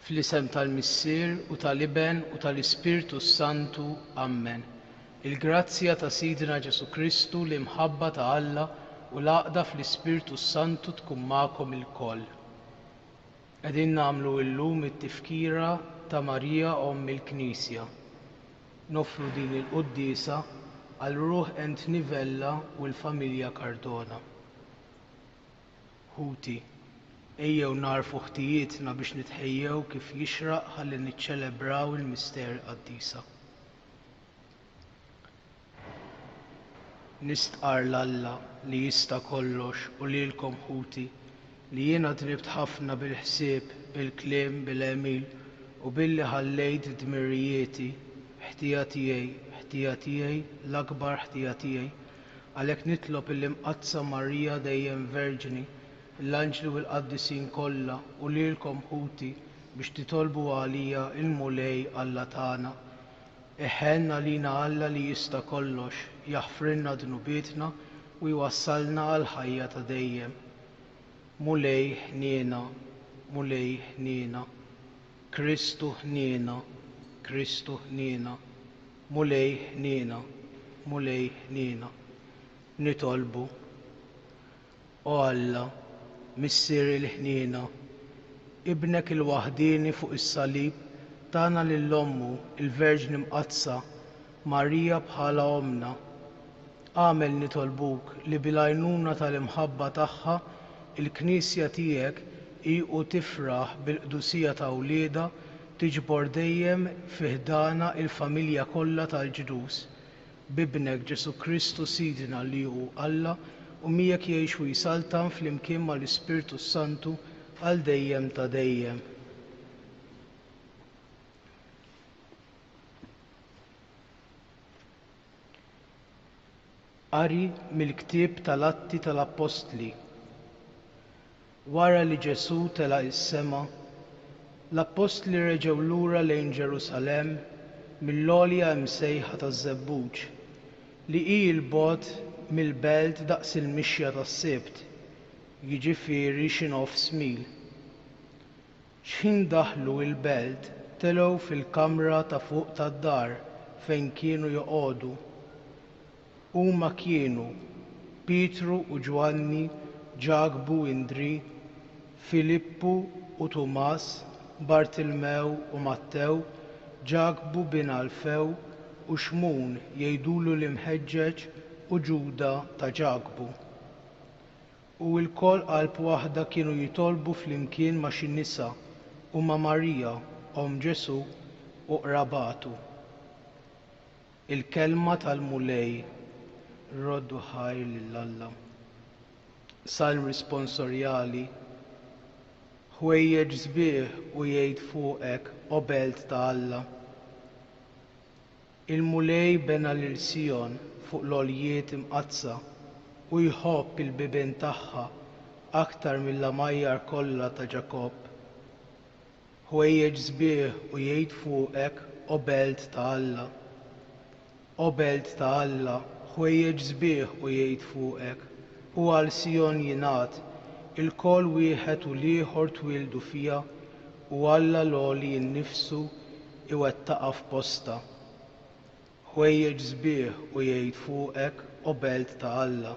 Fl-isem tal-Missier u tal-Iben u tal-Ispirtu Santu. Amen. Il-grazzja ta' Sidina Ġesu Kristu li mħabba ta' Alla u l-għaqda fl-Ispirtu Santu tkun magħkom ilkoll. Qegħdin nagħmlu llum it-tifkira ta' Marija Omm il-Knisja. Nofru din il-qudiesa għal Ruħ Ent Nivella u l-familja Cardona. Ħuti, ejjew narfu ħtijietna biex nitħejjew kif jixraq ħalli niċċelebraw il-mister qaddisa. Nistqar l-Alla li jista' kollox u lilkom ħuti li jiena dribt ħafna bil-ħsieb, bil-kliem, bil-għemil u billi ħallejt dmirijieti, ħtija tiegħi, l-akbar ħtija tiegħi, għalhekk nitlob il-Imqazza Marija dejjem Verġini, l-anġli u l-qaddisin kollha u lilkom ħuti biex titolbu għalija il-mulej Alla tagħna. Iħenna lina Alla li jista' kollox, jaħfrilna dnubietna u jwassalna għal ħajja ta' dejjem. Mulej ħniena, mulej ħniena, Kristu ħniena, Kristu ħniena, mulej ħniena, mulej ħniena. Nitolbu, o Alla, Missier il-ħniena, ibnek il-waħdini fuq is-salib tagħna lill-Ommu il-Verġni Mqazza Marija bħala Ommna. Għamel nitolbuk li bil-għajnuna tal-imħabba tagħha il-Knisja tiegħek qiegħu tifraħ bil-qdusija ta' wliedha tiġbor dejjem fi ħdana il-familja kollha tal-ġdus. Bibnek Ġesu Kristu Sidina li hu Alla u miegħek jgħix u jsaltan flimkien mal-Ispirtu Santu għal dejjem ta' dejjem. Qari mill-ktieb tal-Atti tal-Apostli. Wara li Ġesu telaq is-sema, l-Apostli reġgħu lura lejn Ġerusalemm mill-għolja msejħa taż-Żebbuġ li hi l-bogħod mill-belt daqs il-mixja tas-Sibt, jiġifieri xi nofs mil. X'ħin daħlu l-belt telgħu fil-kamra ta' fuq tad-dar fejn kienu joqogħdu. Huma kienu Pietru u Ġwanni, Ġagbu u Indri, Filippu u Tumas, Bartilmew u Mattew, Ġagbu bin Alfew u Xmun jgħidulu l-Imħeġġeġ u Ġuda ta' Ġagbu. U l-koll qalb waħda kienu jitolbu flimkien ma' xi nisa u ma' Marija Omm Ġesu u qrabatu. Il-kelma tal-mulej roddu ħajr lill-Alla. Salm risponsorjali. Ħwejjeġ sbieħ u jgħid fuqek o belt ta' Alla. Il-mulej bena lil Sion fuq l-għoljiet imqazza u jħobb il-bibien tagħha aktar mill-għamajjar kollha ta' Ġakob. Ħwejjeġ sbieħ u jgħid fuqek o belt ta' Alla. O belt ta' Alla, ħwejjeġ sbieħ u jgħid fuqek, u għal Sion jingħad il-koll wieħed u l-ieħor twildu fiha u Alla l-għoli nnifsu iwettaqha f'posta. Ħwejjeġ sbieħ u jgħid fuqek o belt ta' Alla.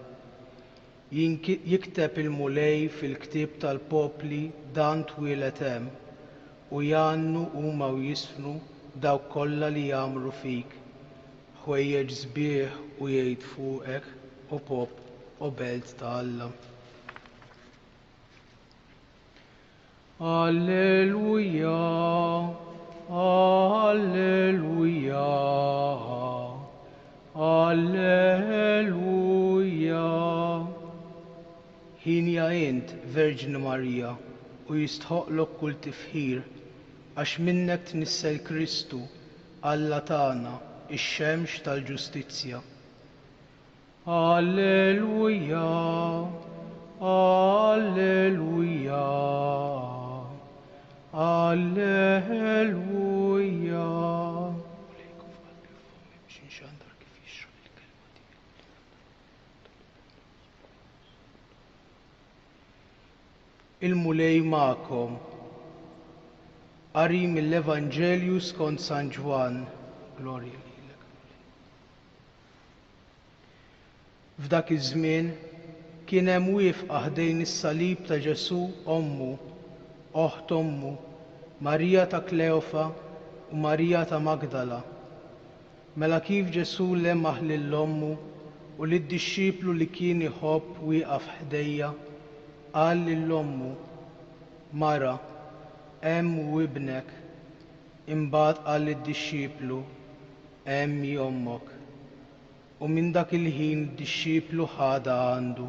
Jikteb il-mulej fil-ktieb tal-popli dan twieled hemm u jannu huma u jisfnu dawk kollha li jagħmlu fik. Ħwejjeġ sbieħ u jgħid fuqek o belt ta' Alla. Alleluja, Alleluja, Alleluja. Ħin int, Verġni Marija, u jistħoqlok kull tifħir, għax minnek tnissel Kristu, Alla tagħna, ix-xemx tal-ġustizzja. Alleluja, Alleluja, Alleluja. Il-mulej magħkom Qari mill-Evanġelju skont San Ġwan. Glorja lilek. F'dak iż-żmien kien hemm wieqfa ħdejn is-salib ta' Ġesu ommu, oħt ommu, Marija ta' Kleofa u Marija ta' Magdala. Mela kif Ġesu lemmaħ lill-ommu u lid-dixxiplu li kien iħobb wieqaf ħdejja, qal lill-ommu: Mara, hemm hu ibnek. Imbagħad qal lid-dixxiplu: Hemmi ommok. U minn dak il-ħin id-dixxiplu ħada għandu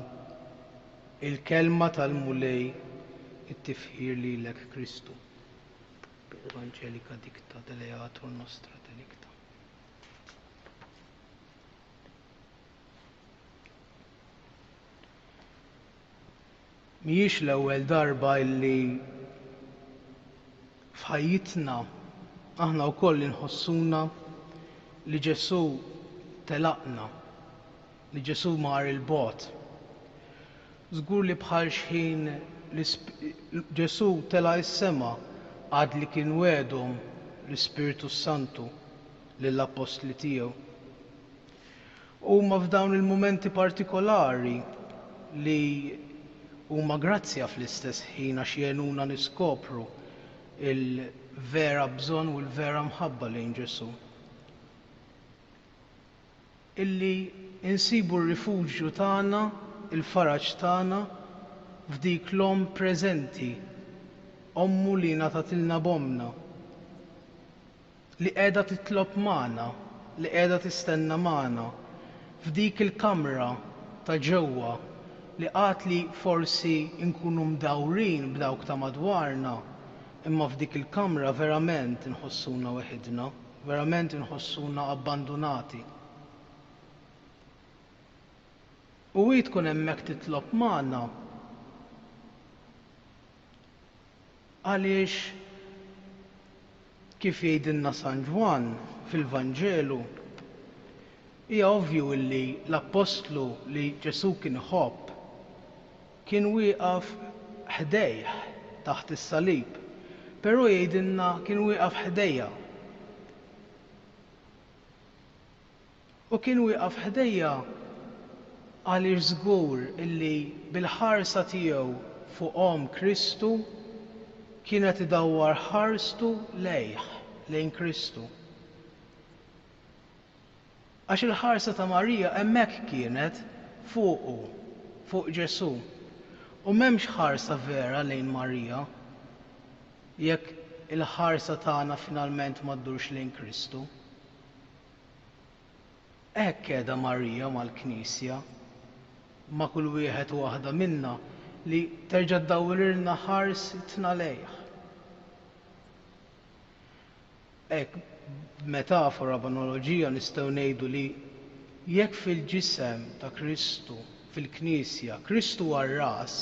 il-kelma tal-mulej, it-tifħir lilek Kristu. Evangelika dicta deleatur nostra delicta. Mhijiex l-ewwel darba illi f'ħajjitna aħna wkoll inħossuna li Ġesu telaqna, li Ġesu mar il-bogħod. Żgur li bħal xħin Ġesu tela' is-sema għad li kien wedhom l-Ispiritu Santu lill-Apostli tiegħu. Huma f'dawn il-mumenti partikolari li huma grazzja fl-istess ħin għax jgħinuna niskopru il-vera bżonn u l-vera mħabba lejn Ġesu. Illi insibu r-rifuġju tagħna, il-faraġ tagħna f'dik l-Omm preżenti, Ommu li ngħatatilna b'omna, li qiegħda titlob magħna, li qiegħda tistenna magħna, f'dik il-kamra ta' ġewwa li qatt li forsi nkunu mdawrin b'dawk ta' madwarna, imma f'dik il-kamra verament inħossuna weħidna, verament inħossuna abbandunati. U tkun hemmhekk titlob magħna għaliex kif jgħidilna San Ġwan fil-Vanġelu hija ovvju li l-Apostlu li Ġesu kien iħobb kien wieqaf ħdejh taħt is-salib, però jgħidilna kien wieqaf ħdejja. U kien wieqaf ħdejja għaliex żgur illi bil-ħarsa tiegħu fuqhom Kristu kienet idawwar ħarstu lejn Kristu. Għax il-ħarsa ta' Marija hemmhekk kienet fuqu, fuq Ġesu. U m'hemmx ħarsa vera lejn Marija jekk il-ħarsa tagħna finalment ma ddurx lejn Kristu. Hekk qiegħda Marija mal-Knisja ma' kull wieħed u waħda minna li terġa' ddawrilna ħarsitna lejh. Hekk b'metafora b'analoġija nistgħu ngħidu li jekk fil-ġisem ta' Kristu fil-Knisja Kristu huwa r-ras,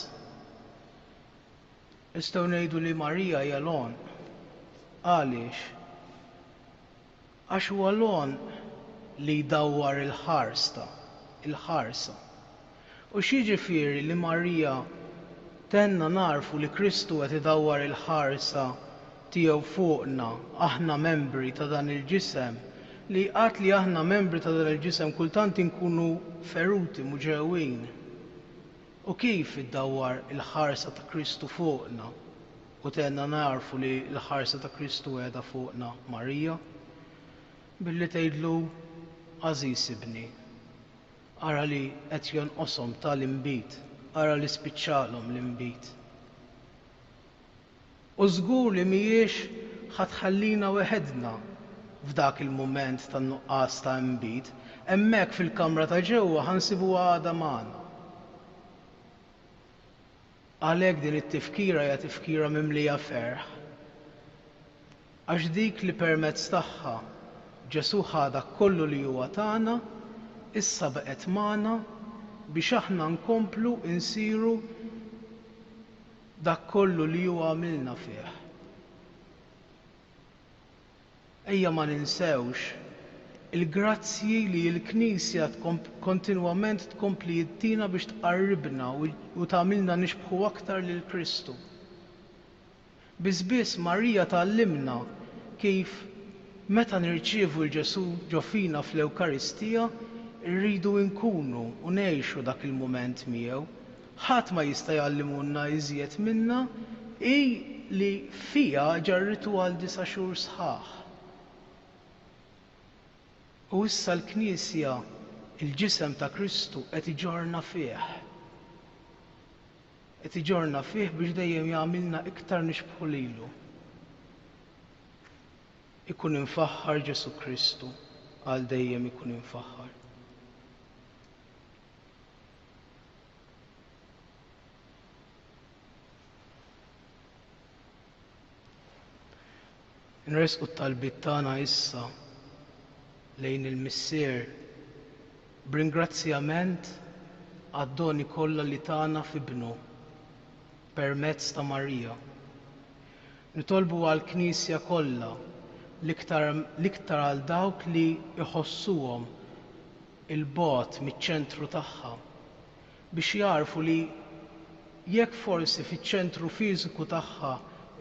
nistgħu ngħidu li Marija hija l-għon. Għaliex? Għax huwa l-għon li jdawwar il-ħarsa. U x'jiġifieri li Marija tenna narfu li Kristu qed idawwar il-ħarsa tiegħu fuqna, aħna membri ta' dan il-ġisem, li qatt li aħna membri ta' dan il-ġisem kultant inkunu feruti, muġewwin. U kif iddawwar il-ħarsa ta' Kristu fuqna u tenna narfu li l-ħarsa ta' Kristu qiegħda fuqna Marija? Billi tgħidlu: Għażiż ibni, ara li qed jonqoshom tal-inbit, ara li spiċċalhom l-inbit. U żgur li mhijiex ħatħallina weħedna f'dak il-mument tan-nuqqas ta' inbit, hemmhekk fil-kamra ta' ġewwa ħansibuha għadha magħna. Għalhekk din it-tifkira hija tifkira mimlija ferħ. Għax dik li permezz tagħha Ġesu ħada kollu li huwa tagħna, issa baqgħet magħna biex aħna nkomplu insiru dak kollu li huwa għamilna fih. Ejja ma ninsewx il-grazzji li l-Knisja kontinwament tkompli jittina biex tqarribna u tagħmilna nixbħu aktar lil Kristu. Biss Marija tallimna kif meta nirċievu l-Ġesu ġo fina fl-Ewkaristija rridu nkunu u ngħixu dak il-mument miegħu. Ħadd ma jista' jgħallimulna iżjed minnha li fiha ġarritu għal 9 xhur sħaħ. U issa l-Knisja il-ġisem ta' Kristu qed iġorna fih. Qed iġorna fih biex dejjem jagħmilna iktar nixbħu lilu. Ikun infaħħar Ġesu Kristu għal dejjem ikun infaħħar. Nresqu t-talbiet tagħna issa lejn il-Missier b'ringrazzjament għad-doni kollha li tagħna f'ibnu permezz ta' Marija. Nitolbu għall-Knisja kollha l-iktar għal dawk li iħossuhom il-bogħod miċ-ċentru tagħha biex jarfu li jekk forsi fiċ-ċentru fiżiku tagħha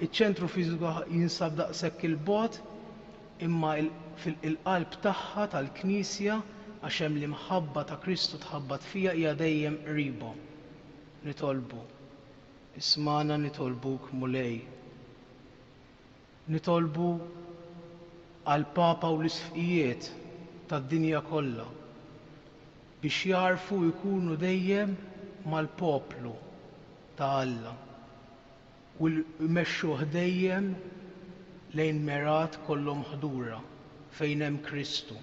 iċ-ċentru fiżiku jinsab daqshekk il-bogħod imma fil-qalb tagħha tal-Knisja għax hemm l-imħabba ta' Kristu tħabbat fija hija dejjem qribhom. Nitolbu, ismana nitolbuk mulej. Nitolbu għall-Papa u l-isfqijiet tad-dinja kollha biex jarfu jkunu dejjem mal-poplu ta' Alla u jmexxuh dejjem lejn merat kollhom ħdura fejn hemm Kristu.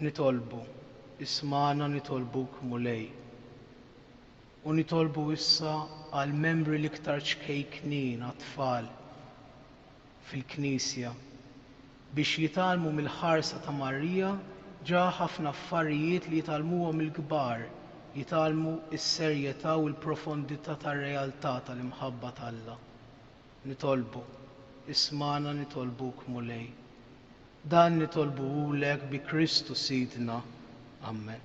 Nitolbu, ismana nitolbuk mulej. U nitolbu issa għal membri l-iktar ċkejknin għat-tfal fil-Knisja biex jitalmu mill-ħarsa ta' Marija ġa ħafna affarijiet li jitalmuhom il-kbar, jitalmu s-serjetà u l-profondità tar-realtà tal-imħabba t'Alla. Nitolbu, ismana nitolbuk mulej. Dan nitolbuhulek bi Kristu Sidna. Amen.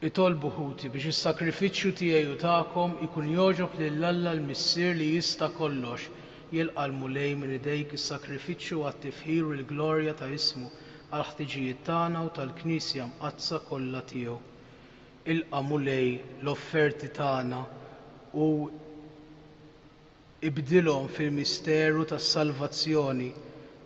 Itolbu ħuti biex is-sakrifiċċju tiegħi u tagħkom ikun jogħġob lil Alla l-Missier li jista' kollox jilqa' l-mulej minn idejk is-sakrifiċċju għat-tifħir u l-glorja ta' ismu għal ħtiġijiet tagħna u tal-Knisja mqazza kollha tiegħu. Ilqa' mulej l-offerti tagħna u ibdilhom fil-misteru tas-salvazzjoni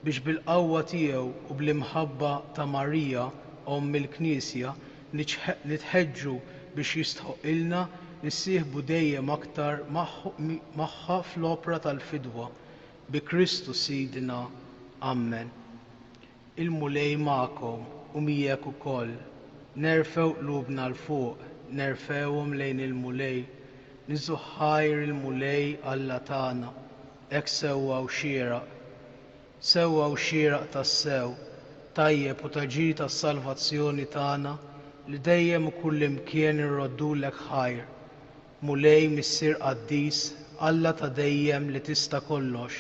biex bil-qawwa tiegħu u bl-imħabba ta' Marija Omm il-Knisja nitħeġġu biex jistħoqilna nissieħbu dejjem aktar magħha fl-opra tal-fidwa bi Kristu Sidna. Amen. Il-mulej magħkom u miegħek ukoll. Nerfgħu qlubna l fuq, nerfgħuhom lejn il-mulej. Niżu ħajr il-mulej Alla tagħna. Hekk sewwa u xieraq. Sewwa u xieraq tas-sew, tajjeb u taġi tas-salvazzjoni tagħna li dejjem u kullimkien irroddulek ħajr. mulej missir qaddis, Alla ta' dejjem li tista' kollox.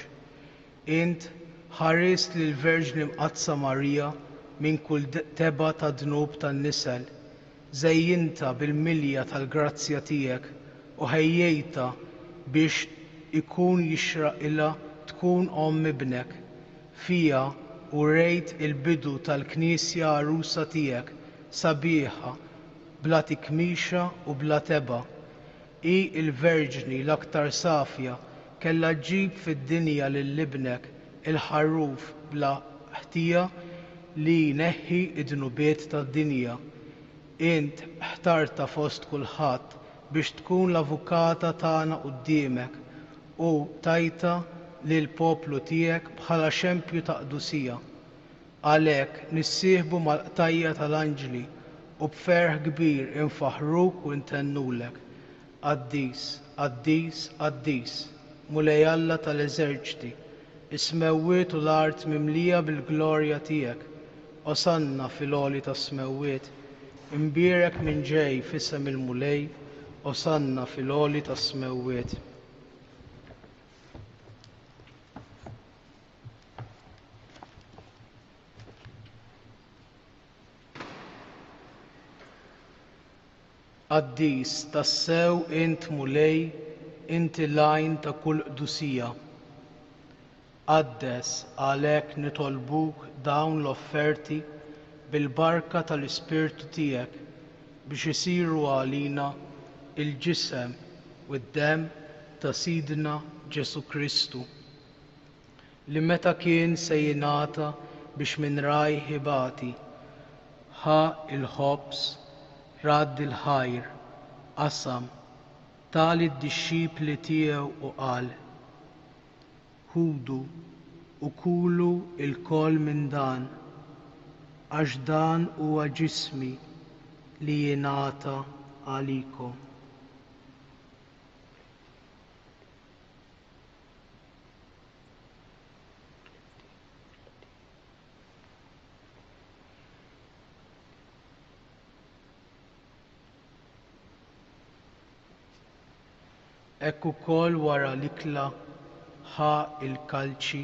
Int ħarist lil Verġni Mqazza Marija minn kull teba ta' dnub tan-nisel, żejjinta bil-milja tal-grazzja tiegħek u ħejjejta biex ikun jixraq ilha tkun omm ibnek. Fija u rejt il-bidu tal-Knisja għarusa tiegħek sabiħa bla tikmixa u bla teba. I il-Verġni l-aktar safja kellha ġġib fid-dinja lil ibnek il-ħarruf bla ħtija li jneħħi id-dnubiet tad-dinja. Int ħtarta fost kulħadd biex tkun l-avukata tagħna quddiemek u tajta lil poplu tiegħek bħala xempju ta' qdusija. Għalhekk nissieħbu mal-qtajja tal-anġli u b'ferħ kbir infaħruk u ntennulek. Qaddis, qaddis, qaddis, mulej Alla tal-eżerċiti, is-smewwiet u l-art mimlija bil-glorja tiegħek. Osanna fil-għoli tas-smewwiet, imbierek minn ġej f'isem il-mulej, osanna fil-għoli tas-smewwiet. Qaddis tassew int mulej, inti l-għajn ta' kull qdusija. Qaddes għalhekk nitolbuk dawn l-offerti bil-barka tal-Ispirtu tiegħek biex isiru għalina il-ġisem u d-demm ta' Sidna Ġesu Kristu li meta kien se jingħata biex minn raj ħibati ħa il-ħobs radd il-ħajr, qasam, tali d-dixxipli tiegħu u qal: Ħudu u kulu il-kol minn dan, għax dan huwa ġismi li jingħata għalikom. Hekk ukoll wara l-ikla ħa il-kalċi,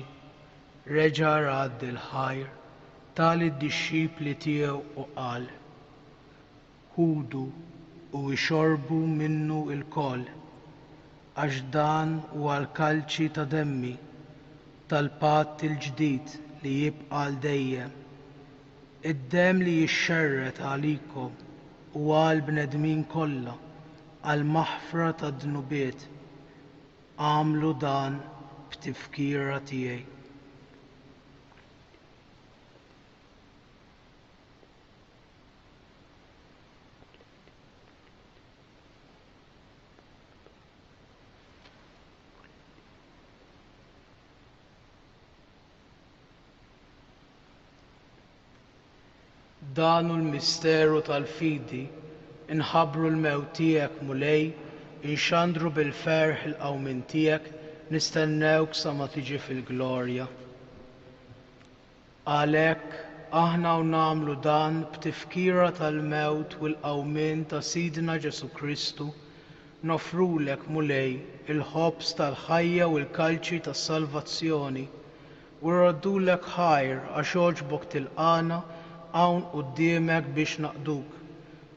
reġa' radd il-ħajr, tali d-dixxipli tiegħu u qal: Ħudu u ixorbu minnu l-koll, għax dan huwa l-kalċi ta' demmi tal-patt il-ġdid li jibqa' l dejjem. Id-demm li jixxerret għalikom u għal bnedmin kollha għal maħfra ta' dnubiet, għamlu dan b'tifkira tiegħi. Danu l-misteru tal-fidi inħabbru l-mewt tiegħek mulej, inxandru bil-ferħ il-qawmin tiegħek, nistennewk sa ma tiġi fil-glorja. Għalhekk aħna u nagħmlu dan b'tifkira tal-mewt u l-qawmin ta' Sidna Ġesu Kristu, nofrulek mulej il-ħobs tal-ħajja u l-kalċi tas-salvazzjoni u rroddulek ħajr għax ogħġbok tilqana hawn quddiemek biex naqduk.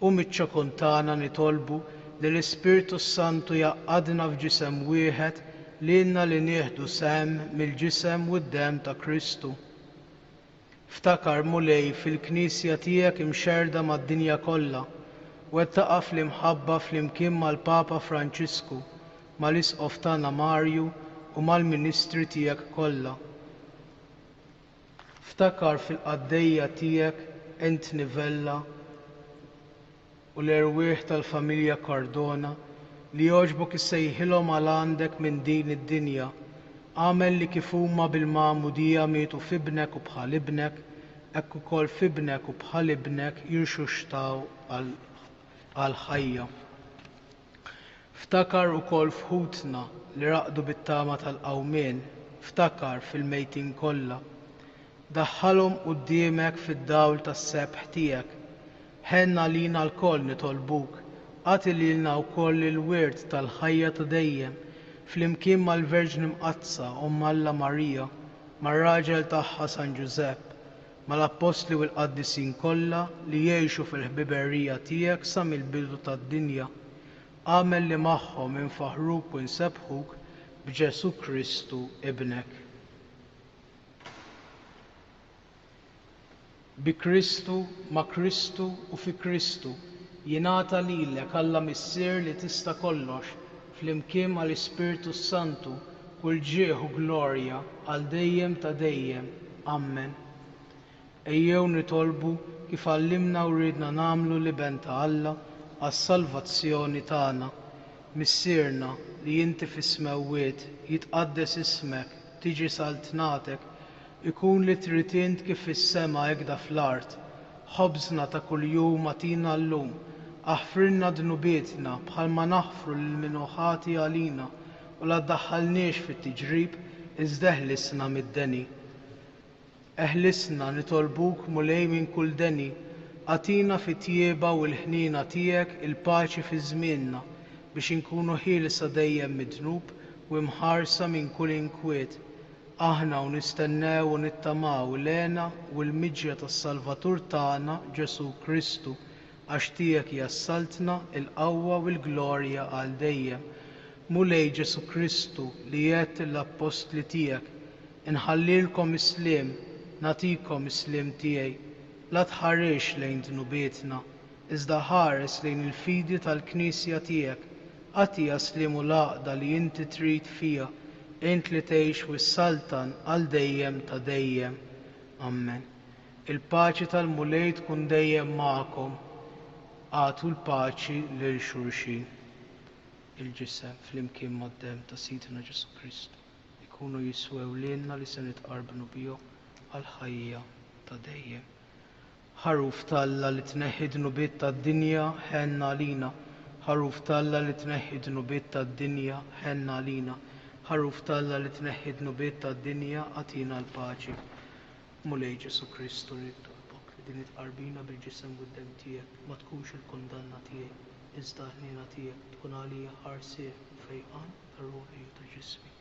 U miċ-ċakuntana nitolbu li l-Ispirtu Santu jaqqadna f'ġisem wieħed lilna li nieħdu sehem mill-ġisem u d-demm ta' Kristu. Ftakar mulej fil-Knisja tiegħek imxerda mad-dinja kollha u qed taqa' fl-imħabba flimkien mal-Papa Franċisku, mal-Isqof tagħna Marju u mal-Ministri tiegħek kollha. Ftakar fil-qaddejja tiegħek Ent Nivella u l-erwieħ tal-familja Cardona li jogħġbok issejħilhom għal għandek minn din id-dinja. Għamel li kif huma bil-magħmudija mietu f'ibnek u bħal ibnek, hekk ukoll f'ibnek u bħal ibnek jirxuxtaw għal ħajja. Ftakar ukoll f'ħutna li raqdu bit-tama tal-qawmien, ftakar fil-mejtin kollha. Daħħalhom quddiemek fid-dawl tas-sebħ tiegħek. Ħenna lina l-koll nitolbuk Għati lilna wkoll il-wirt tal-ħajja ta' dejjem flimkien mal-Verġni Mqazza Umm Alla Marija, mar-raġel tagħha San Ġusepp, mal-Apostli u l-Qaddisin kollha li jgħixu fil-ħbiberija tiegħek sa mill-bidu tad-dinja. Għamel li magħhom infaħruk u nsebħuk b'Ġesu Kristu Ibnek. Bi Kristu, ma' Kristu u fi Kristu jingħata lilek Alla Missier li tista' kollox flimkien mal-Ispirtu Santu kull ġieħ u glorja għal dejjem ta' dejjem. Amen. Ejjew nitolbu kif għallimna u ridna nagħmlu liben ta' Alla għas-salvazzjoni tagħna. Missierna li inti fis-smewwiet jitqaddes ismek, tiġi saltnatek, ikun li trid int kif fis-sema hekk da fl-art. Ħobżna ta' kuljum atina llum, aħfrilna dnubietna bħalma naħfru lil min ħati għalina u la ddaħħalniex fit-tiġrib iżda eħlisna mid-deni. Eħlisna nitolbuk mulej minn kull deni, għatina fit-tjieba u l-ħnina tiegħek il-paċi fi żmienna biex inkunu ħielsa dejjem mid-dnub u mħarsa minn kull inkwiet. Aħna u nistennew u nittamaw lena u l-miġja tas-Salvatur tagħna Ġesu Kristu għax tiegħek jassaltna il-qawwa u l-glorja għal dejjem. Mulej Ġesu Kristu li għedt l-Apostli tiegħek inħallilkom isliem, nagħtikom isliem tiegħi. La tħarrex lejn dnubietna, iżda ħares lejn il-fidi tal-Knisja tiegħek. Għatija slim u l-għaqda li inti trid fija, int li tgħix wis-saltan għal dejjem ta' dejjem. Amen. Il-paċi tal-mulej tkun dejjem magħkom. Għatu l-paċi lil xulxin. Il-ġisem flimkien mad-demm ta' Sidna Ġesu Kristu ikunu jiswew lilna li se nitqarbnu bihom għal ħajja ta' dejjem. Ħaruf talla li tneħħi dnubiet tad-dinja ħenna għalina. Ħaruf talla li tneħħi dnubiet tad-dinja ħenna għalina. Ħaruf talla li tneħħi dnubiet tad-dinja għatina l-paċi. Mulej Ġesu Kristu li nitolbok li din itqarbina bil-ġisem u d-demm tiegħek ma tkunx il-kundanna tiegħi, iżda ħniena tiegħek tkun għalija ħarsien u fejqan tar-ruħi u ta' ġismi.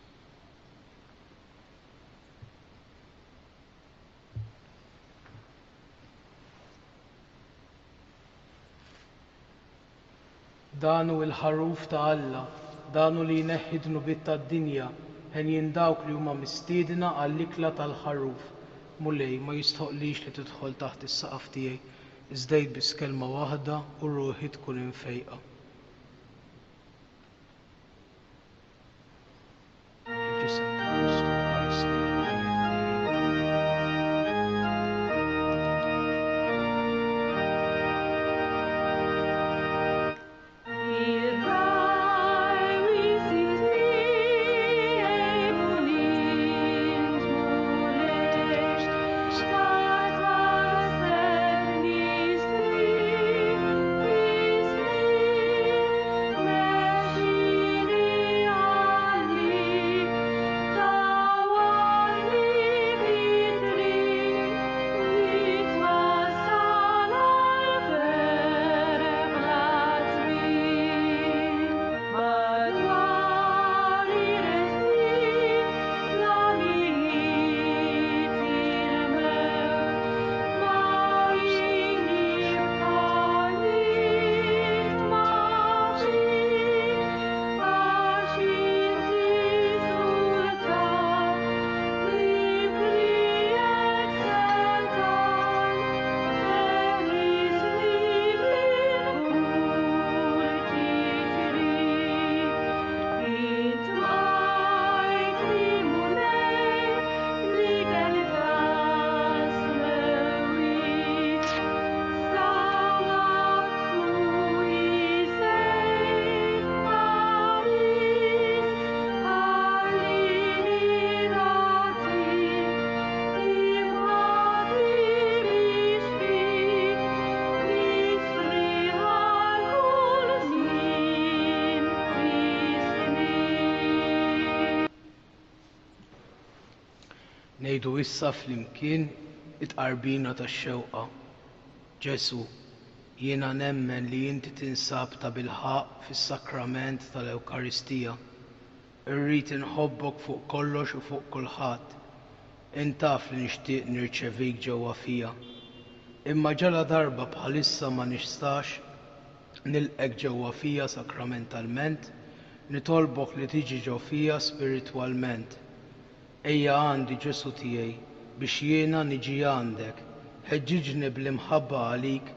Danu il-ħaruf ta' Alla, danu li jneħħi dnubiet tad-dinja, ħen dawk li huma mistiedna għall-ikla tal-ħaruf. Mulej ma jistoqlix li tidħol taħt is-saqaf tiegħi, iżdejt biss kelma waħda u ruħi tkun infejqa. Ngħidu issa flimkien it-qarbina tax-xewqa. Ġesu, Jiena nemmen li inti tinsab ta' bilħaq fis-sakrament tal-Ewkaristija. Irrid inħobbok fuq kollox u fuq kulħadd. Intaf li nixtieq nirċevik ġewwa fija. Imma ġala darba bħalissa ma nistax nilqek ġewwa fija sakramentalment, nitolbok li tiġi ġew fija spiritwalment. Ejja għandi Ġesu tiegħi biex jiena niġi għandek. Ħeġġiġni bl-imħabba għalik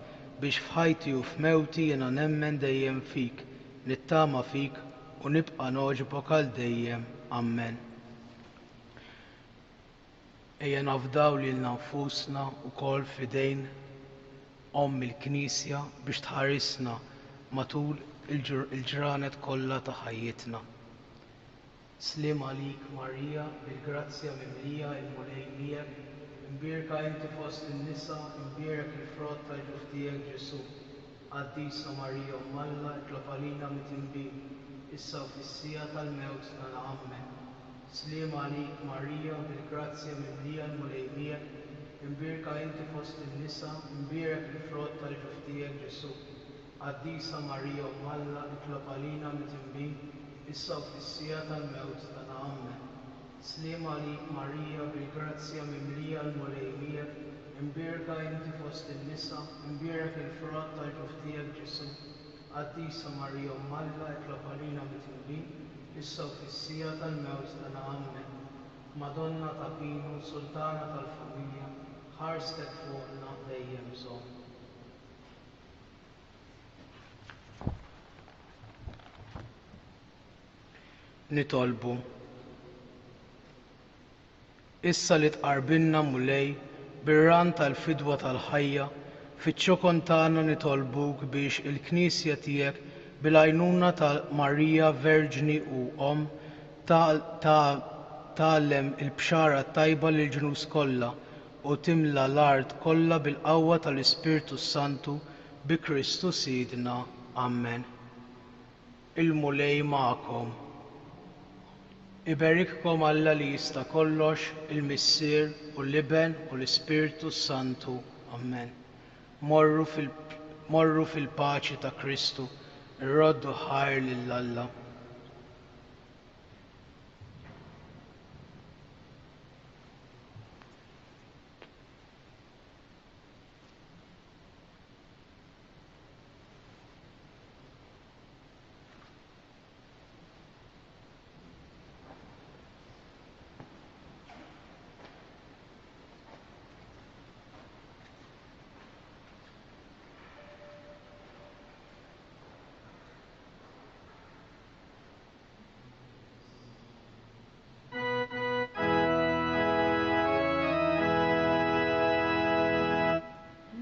biex f'ħajti u f'mewti jiena nemmen dejjem fik, nittama fik u nibqa' noġbok għal dejjem. Amen. Ejja nafdaw lilna nfusna wkoll f'idejn Omm il-Knisja biex tħarisna matul il-ġranet kollha ta' ħajjitna. Sliem għalik Marija, bil-grazzja mimlija il-mulej miegħek, imbierka inti fost in-nisa, imbierek il-frott tal-ġuf tiegħek Ġesu. Qaddisa Marija Umm Alla, itlob għalina mit-tinbih, issa u fis-sija tal-mewt tagħna. Amen. Sliem għalik Marija, bil-grazzja mimlija il-mulej miegħek, imbierka inti fost in-nisa, imbierek il-frott tal-ġuf tiegħek Ġesu. Qaddisa Marija Umm Alla, itlob għalina mit-tinbih, issa u fis-sija tal-mewt tagħna. Amen. Sliem għalik Marija, bil-grazzja mimlija l-mulej miegħek, imbierka inti fost in-nisa, imbierek il-frott tal-ġuf tiegħek Ġesu. Qaddisa Marija Umm Alla, itlob għalina mit-tinbih, issa u fis-sija tal-mewt tagħna. Amen. Madonna ta' Pinu, Sultana tal-Familja, ħarstek fuqna dejjem bżonn. Nitolbu. Issa li tqarbilna mulej bir-ran tal-fidwa tal-ħajja, fiċ-ċokon tagħna nitolbuk biex il-Knisja tiegħek bil-għajnuna ta' Marija Verġni u Omm tagħlem il-bxara tajba lill-ġnus kollha u timla l-art kollha bil-qawwa tal-Ispirtu Santu bi Kristu Sidna. Amen. Il-mulej magħkom. Iberikkom Alla li jista' kollox, il-Missier u l-Iben u l-Ispirtu Santu. Amen. Morru fil-paċi ta' Kristu, irroddu ħajr lil Alla.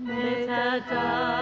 Meta